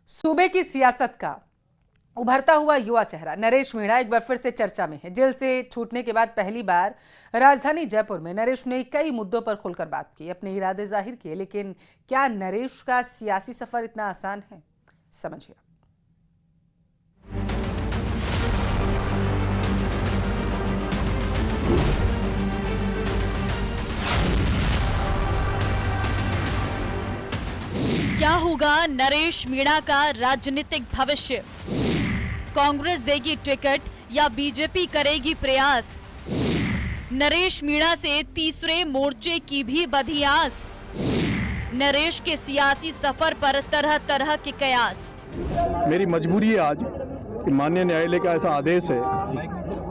सूबे की सियासत का उभरता हुआ युवा चेहरा नरेश मीणा एक बार फिर से चर्चा में है। जेल से छूटने के बाद पहली बार राजधानी जयपुर में नरेश ने कई मुद्दों पर खुलकर बात की, अपने इरादे जाहिर किए। लेकिन क्या नरेश का सियासी सफर इतना आसान है? समझिए। क्या होगा नरेश मीणा का राजनीतिक भविष्य? कांग्रेस देगी टिकट या बीजेपी करेगी प्रयास? नरेश मीणा से तीसरे मोर्चे की भी बधी आस। नरेश के सियासी सफर पर तरह तरह के कयास। मेरी मजबूरी है आज कि माननीय न्यायालय का ऐसा आदेश है,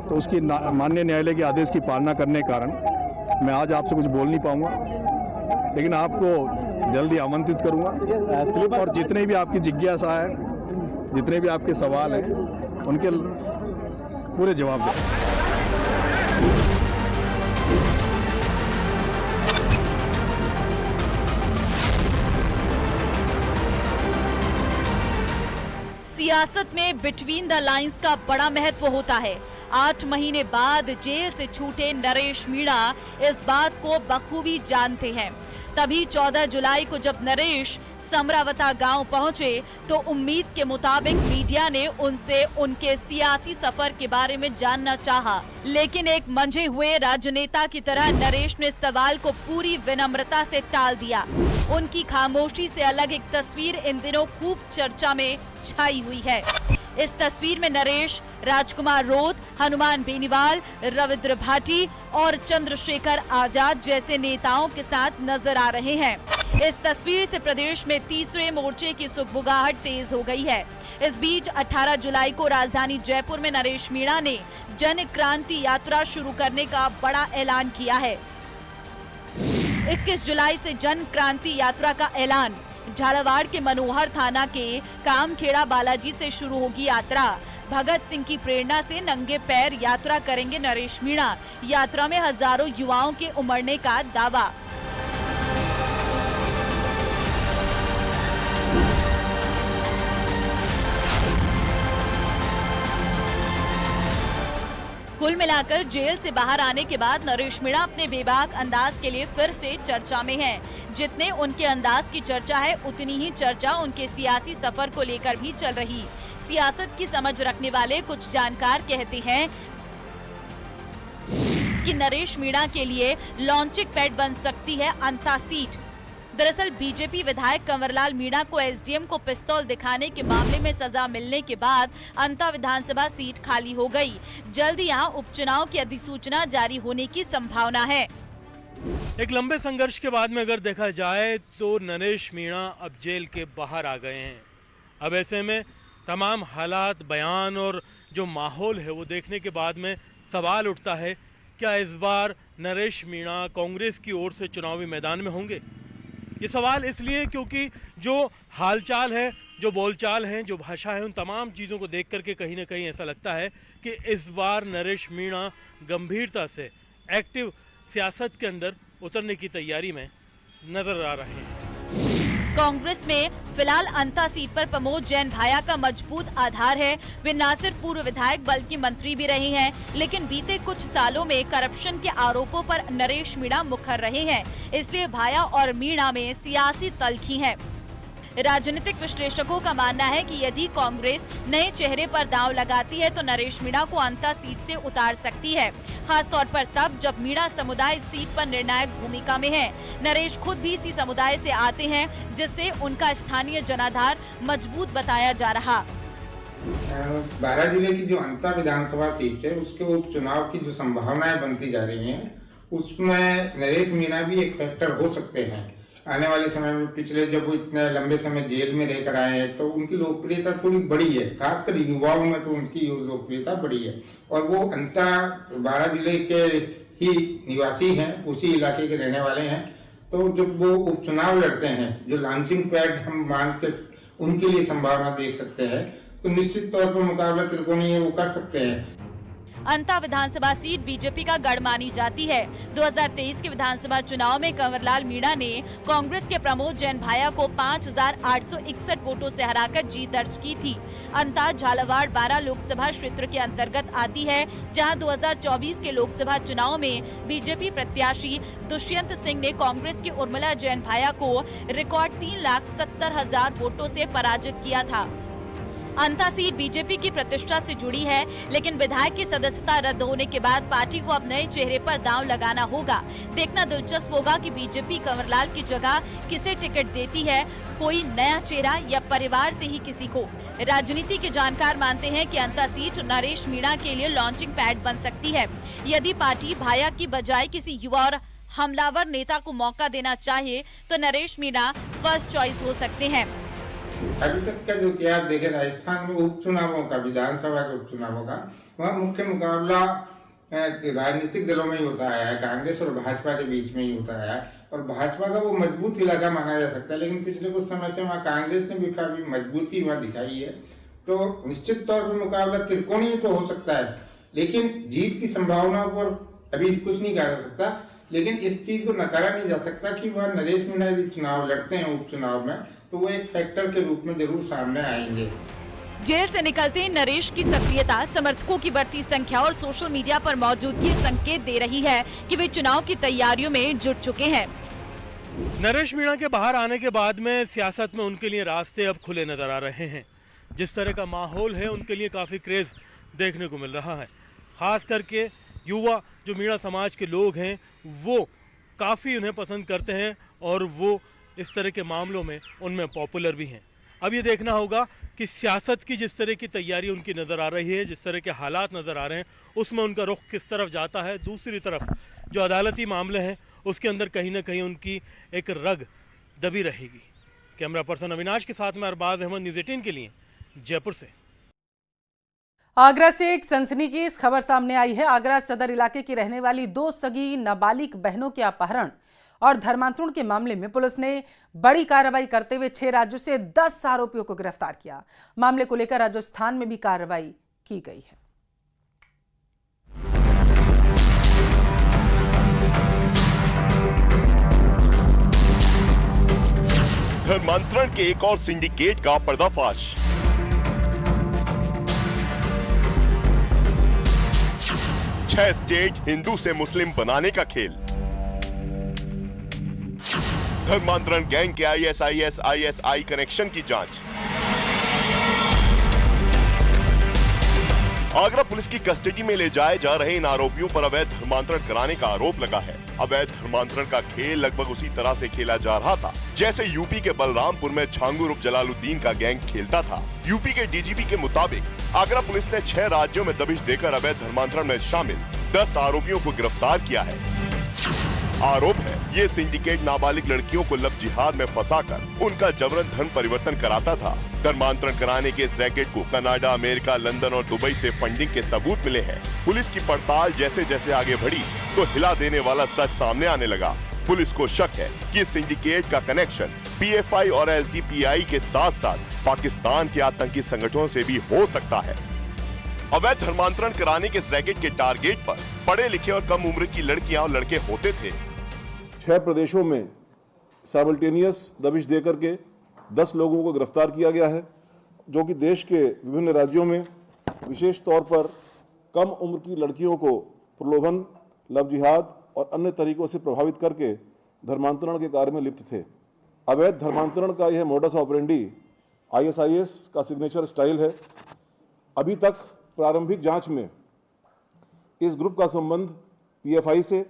तो उसकी माननीय न्यायालय के आदेश की पालना करने के कारण मैं आज आपसे कुछ बोल नहीं पाऊंगा, लेकिन आपको जल्दी आमंत्रित करूंगा और जितने भी आपकी जिज्ञासा है, जितने भी आपके सवाल हैं, उनके पूरे जवाब दें। सियासत में बिटवीन द लाइंस का बड़ा महत्व होता है। 8 महीने बाद जेल से छूटे नरेश मीणा इस बात को बखूबी जानते हैं। तभी 14 जुलाई को जब नरेश समरावता गांव पहुंचे तो उम्मीद के मुताबिक मीडिया ने उनसे उनके सियासी सफर के बारे में जानना चाहा, लेकिन एक मंझे हुए राजनेता की तरह नरेश ने सवाल को पूरी विनम्रता से टाल दिया। उनकी खामोशी से अलग एक तस्वीर इन दिनों खूब चर्चा में छाई हुई है। इस तस्वीर में नरेश राजकुमार रोत, हनुमान बेनीवाल, रविंद्र भाटी और चंद्रशेखर आजाद जैसे नेताओं के साथ नजर आ रहे हैं। इस तस्वीर से प्रदेश में तीसरे मोर्चे की सुगबुगाहट तेज हो गई है। इस बीच 18 जुलाई को राजधानी जयपुर में नरेश मीणा ने जन क्रांति यात्रा शुरू करने का बड़ा ऐलान किया है। 21 जुलाई से जन क्रांति यात्रा का ऐलान। झालावाड़ के मनोहर थाना के कामखेड़ा बालाजी से शुरू होगी यात्रा। भगत सिंह की प्रेरणा से नंगे पैर यात्रा करेंगे नरेश मीणा। यात्रा में हजारों युवाओं के उमड़ने का दावा। कुल मिलाकर जेल से बाहर आने के बाद नरेश मीणा अपने बेबाक अंदाज के लिए फिर से चर्चा में हैं। जितने उनके अंदाज की चर्चा है, उतनी ही चर्चा उनके सियासी सफर को लेकर भी चल रही। सियासत की समझ रखने वाले कुछ जानकार कहते हैं कि नरेश मीणा के लिए लॉन्चिंग पैड बन सकती है अंता सीट। दरअसल बीजेपी विधायक कंवरलाल मीणा को एसडीएम को पिस्तौल दिखाने के मामले में सजा मिलने के बाद अंता विधानसभा सीट खाली हो गई। जल्द यहां उपचुनाव की अधिसूचना जारी होने की संभावना है। एक लंबे संघर्ष के बाद में अगर देखा जाए तो नरेश मीणा अब जेल के बाहर आ गए हैं। अब ऐसे में तमाम हालात, बयान और जो माहौल है वो देखने के बाद में सवाल उठता है, क्या इस बार नरेश मीणा कांग्रेस की ओर से चुनावी मैदान में होंगे? ये सवाल इसलिए क्योंकि जो हालचाल है, जो बोलचाल है, जो भाषा है, उन तमाम चीज़ों को देख करके कहीं ना कहीं ऐसा लगता है कि इस बार नरेश मीणा गंभीरता से एक्टिव सियासत के अंदर उतरने की तैयारी में नजर आ रहे हैं। कांग्रेस में फिलहाल अंता सीट पर प्रमोद जैन भाया का मजबूत आधार है। वे न सिर्फ पूर्व विधायक बल्कि मंत्री भी रहे हैं, लेकिन बीते कुछ सालों में करप्शन के आरोपों पर नरेश मीणा मुखर रहे हैं। इसलिए भाया और मीणा में सियासी तल्खी है। राजनीतिक विश्लेषकों का मानना है कि यदि कांग्रेस नए चेहरे पर दांव लगाती है तो नरेश मीणा को अंता सीट से उतार सकती है, खासतौर पर तब जब मीणा समुदाय इस सीट पर निर्णायक भूमिका में है। नरेश खुद भी इसी समुदाय से आते हैं, जिससे उनका स्थानीय जनाधार मजबूत बताया जा रहा। 12 जिले की जो अंता विधानसभा सीट है, उसके उपचुनाव की जो संभावनाएं बनती जा रही हैं, उसमें नरेश मीणा भी एक फैक्टर हो सकते हैं। आने वाले समय में पिछले जब वो इतने लंबे समय जेल में रहकर आए हैं तो उनकी लोकप्रियता थोड़ी बड़ी है, खासकर युवाओं में तो उनकी लोकप्रियता बड़ी है। और वो अंता 12 जिले के ही निवासी हैं, उसी इलाके के रहने वाले हैं। तो जब वो उपचुनाव लड़ते हैं, जो लॉन्चिंग पैड हम मान के उनके लिए संभावना देख सकते हैं, तो निश्चित तौर पर मुकाबला त्रिकोणीय वो कर सकते हैं। अंता विधानसभा सीट बीजेपी का गढ़ मानी जाती है। 2023 के विधानसभा चुनाव में कंवरलाल मीणा ने कांग्रेस के प्रमोद जैन भाया को 5,861 वोटों से हराकर जीत दर्ज की थी। अंता झालावाड़ 12 लोकसभा क्षेत्र के अंतर्गत आती है, जहां 2024 के लोकसभा चुनाव में बीजेपी प्रत्याशी दुष्यंत सिंह ने कांग्रेस की उर्मिला जैन भाया को रिकॉर्ड 3,70,000 वोटों से पराजित किया था। अंता सीट बीजेपी की प्रतिष्ठा से जुड़ी है, लेकिन विधायक की सदस्यता रद्द होने के बाद पार्टी को अब नए चेहरे पर दांव लगाना होगा। देखना दिलचस्प होगा कि बीजेपी कंवरलाल की जगह किसे टिकट देती है, कोई नया चेहरा या परिवार से ही किसी को। राजनीति के जानकार मानते हैं कि अंता सीट नरेश मीणा के लिए लॉन्चिंग पैड बन सकती है। यदि पार्टी भाया की बजाय किसी युवा और हमलावर नेता को मौका देना चाहे तो नरेश मीणा फर्स्ट चॉइस हो सकते हैं। अभी तक का जो इतिहास देखे राजस्थान में उपचुनावों का, विधानसभा के उपचुनावों का, वह मुख्य मुकाबला राजनीतिक दलों में ही होता है, कांग्रेस और भाजपा के बीच में ही होता है, और भाजपा का वो मजबूत इलाका माना जा सकता है। लेकिन पिछले कुछ समय से वहाँ कांग्रेस ने भी काफी मजबूती वहाँ दिखाई है, तो निश्चित तौर पर मुकाबला त्रिकोणीय तो हो सकता है, लेकिन जीत की संभावनाओं पर अभी कुछ नहीं कहा जा सकता। लेकिन इस चीज को नकारा नहीं जा सकता कि वह नरेश मीणा यदि चुनाव लड़ते हैं उपचुनाव में, तो वो एक फैक्टर के रूप में जरूर सामने आएंगे। जेल से निकलते नरेश की सक्रियता, समर्थकों की बढ़ती संख्या और सोशल मीडिया पर मौजूदगी संकेत दे रही है कि वे चुनाव की तैयारियों में जुट चुके हैं। नरेश मीणा के बाहर आने के बाद में सियासत में उनके लिए रास्ते अब खुले नजर आ रहे हैं। जिस तरह का माहौल है, उनके लिए काफ़ी क्रेज देखने को मिल रहा है। खास करके युवा जो मीणा समाज के लोग हैं, वो काफ़ी उन्हें पसंद करते हैं और वो इस तरह के मामलों में उनमें पॉपुलर भी हैं। अब ये देखना होगा कि सियासत की जिस तरह की तैयारी उनकी नज़र आ रही है, जिस तरह के हालात नज़र आ रहे हैं, उसमें उनका रुख किस तरफ जाता है। दूसरी तरफ जो अदालती मामले हैं, उसके अंदर कहीं ना कहीं उनकी एक रग दबी रहेगी। कैमरा पर्सन अविनाश के साथ में अरबाज अहमद, न्यूज़ 18 के लिए जयपुर से। आगरा से एक सनसनीखेज खबर सामने आई है। आगरा सदर इलाके की रहने वाली 2 सगी नाबालिग बहनों के अपहरण और धर्मांतरण के मामले में पुलिस ने बड़ी कार्रवाई करते हुए 6 राज्यों से 10 आरोपियों को गिरफ्तार किया। मामले को लेकर राजस्थान में भी कार्रवाई की गई है। धर्मांतरण के एक और सिंडिकेट का पर्दाफाश। छह स्टेट हिंदू से मुस्लिम बनाने का खेल। धर्मांतरण गैंग के ISIS ISI कनेक्शन की जांच। आगरा पुलिस की कस्टडी में ले जाए जा रहे इन आरोपियों पर अवैध धर्मांतरण कराने का आरोप लगा है। अवैध धर्मांतरण का खेल लगभग उसी तरह से खेला जा रहा था जैसे यूपी के बलरामपुर में छांगुर उर्फ जलालुद्दीन का गैंग खेलता था। यूपी के DGP के मुताबिक आगरा पुलिस ने 6 राज्यों में दबिश देकर अवैध धर्मांतरण में शामिल 10 आरोपियों को गिरफ्तार किया है। आरोप है ये सिंडिकेट नाबालिग लड़कियों को लव जिहाद में फंसाकर उनका जबरन धन परिवर्तन कराता था। धर्मांतरण कराने के इस रैकेट को कनाडा, अमेरिका, लंदन और दुबई से फंडिंग के सबूत मिले हैं। पुलिस की पड़ताल जैसे जैसे आगे बढ़ी तो हिला देने वाला सच सामने आने लगा। पुलिस को शक है कि इस सिंडिकेट का कनेक्शन PFI और SDPI के साथ साथ पाकिस्तान के आतंकी संगठनों से भी हो सकता है। अवैध धर्मांतरण कराने के इस रैकेट के टारगेट पर पढ़े लिखे और कम उम्र की लड़कियां और लड़के होते थे। 6 प्रदेशों में साइमल्टेनियस दबिश देकर के 10 लोगों को गिरफ्तार किया गया है, जो कि देश के विभिन्न राज्यों में विशेष तौर पर कम उम्र की लड़कियों को प्रलोभन, लव जिहाद और अन्य तरीकों से प्रभावित करके धर्मांतरण के कार्य में लिप्त थे। अवैध धर्मांतरण का यह मोडस ऑपरेंडी ISIS का सिग्नेचर स्टाइल है। अभी तक प्रारंभिक जांच में इस ग्रुप का संबंध PFI से,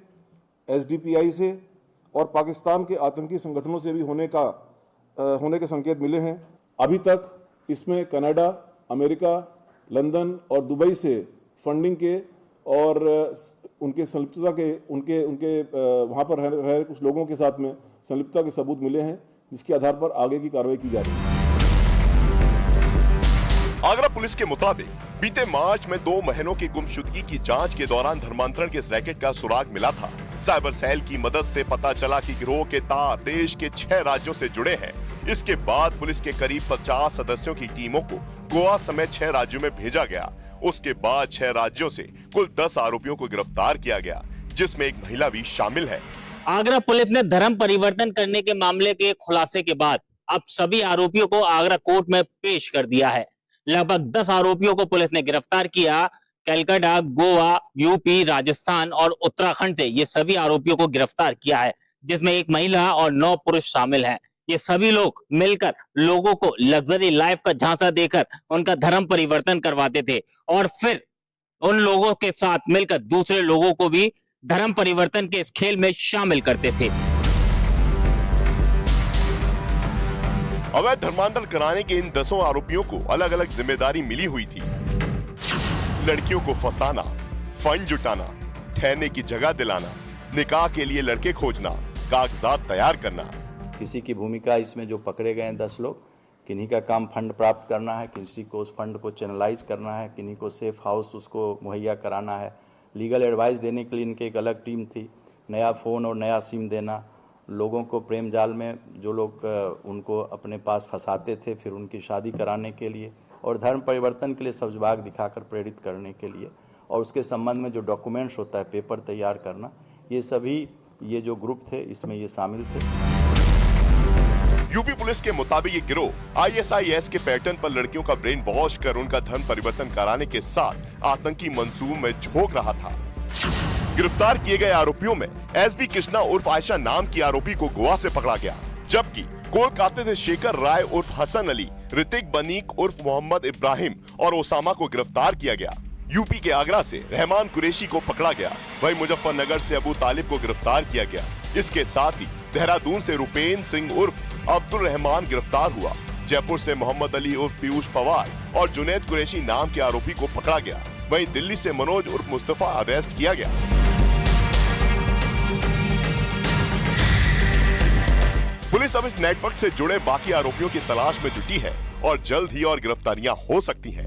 SDPI से और पाकिस्तान के आतंकी संगठनों से भी होने के संकेत मिले हैं। अभी तक इसमें कनाडा, अमेरिका, लंदन और दुबई से फंडिंग के और उनके संलिप्तता के उनके वहाँ पर रह रहे कुछ लोगों के साथ में संलिप्तता के सबूत मिले हैं, जिसके आधार पर आगे की कार्रवाई की जा रही है। आगरा पुलिस के मुताबिक बीते मार्च में 2 महीनों की गुमशुदगी की जांच के दौरान धर्मांतरण के इस रैकेट का सुराग मिला था। साइबर सेल की मदद से पता चला कि गिरोह के तार देश के 6 राज्यों से जुड़े हैं। इसके बाद पुलिस के करीब 50 सदस्यों की टीमों को गोवा समेत 6 राज्यों में भेजा गया उसके बाद 6 राज्यों से कुल 10 आरोपियों को गिरफ्तार किया गया, जिसमें एक महिला भी शामिल है। आगरा पुलिस ने धर्म परिवर्तन करने के मामले के खुलासे के बाद अब सभी आरोपियों को आगरा कोर्ट में पेश कर दिया है। लगभग 10 आरोपियों को पुलिस ने गिरफ्तार किया। कलकत्ता, गोवा, यूपी, राजस्थान और उत्तराखंड से ये सभी आरोपियों को गिरफ्तार किया है, जिसमें एक महिला और 9 पुरुष शामिल हैं। ये सभी लोग मिलकर लोगों को लग्जरी लाइफ का झांसा देकर उनका धर्म परिवर्तन करवाते थे और फिर उन लोगों के साथ मिलकर दूसरे लोगों को भी धर्म परिवर्तन के इस खेल में शामिल करते थे। अवैध धर्मांतरण कराने के इन 10 आरोपियों को अलग अलग जिम्मेदारी मिली हुई थी। लड़कियों को फंसाना, फंड जुटाना, ठहरने की जगह दिलाना, निकाह के लिए लड़के खोजना, कागजात तैयार करना। किसी की भूमिका इसमें जो पकड़े गए हैं 10 लोग, किन्हीं का काम फंड प्राप्त करना है, किसी को उस फंड को चैनलाइज करना है, किन्हीं को सेफ हाउस उसको मुहैया कराना है, लीगल एडवाइस देने के लिए इनकी एक अलग टीम थी, नया फ़ोन और नया सिम देना, लोगों को प्रेम जाल में जो लोग उनको अपने पास फंसाते थे फिर उनकी शादी कराने के लिए और धर्म परिवर्तन के लिए सब्जबाग दिखाकर प्रेरित करने के लिए और उसके संबंध में जो डॉक्यूमेंट्स होता है पेपर तैयार करना, ये सभी ये जो ग्रुप थे इसमें ये शामिल थे। यूपी पुलिस के मुताबिक ये गिरोह ISIS के पैटर्न पर लड़कियों का ब्रेन वॉश कर उनका धर्म परिवर्तन कराने के साथ आतंकी मंसूबों में झोंक रहा था। गिरफ्तार किए गए आरोपियों में SB कृष्णा उर्फ आयशा नाम की आरोपी को गोवा से पकड़ा गया, जबकि कोलकाता से शेखर राय उर्फ हसन अली, ऋतिक बनीक उर्फ मोहम्मद इब्राहिम और ओसामा को गिरफ्तार किया गया। यूपी के आगरा से रहमान कुरैशी को पकड़ा गया, वहीं मुजफ्फरनगर से अबू तालिब को गिरफ्तार किया गया। इसके साथ ही देहरादून से रुपेन सिंह उर्फ अब्दुल रहमान गिरफ्तार हुआ। जयपुर से मोहम्मद अली उर्फ पीयूष पवार और जुनैद कुरैशी नाम के आरोपी को पकड़ा गया। वहीं दिल्ली से मनोज उर्फ मुस्तफा अरेस्ट किया गया। पुलिस अब इस नेटवर्क से जुड़े बाकी आरोपियों की तलाश में जुटी है और जल्द ही और गिरफ्तारियां हो सकती हैं।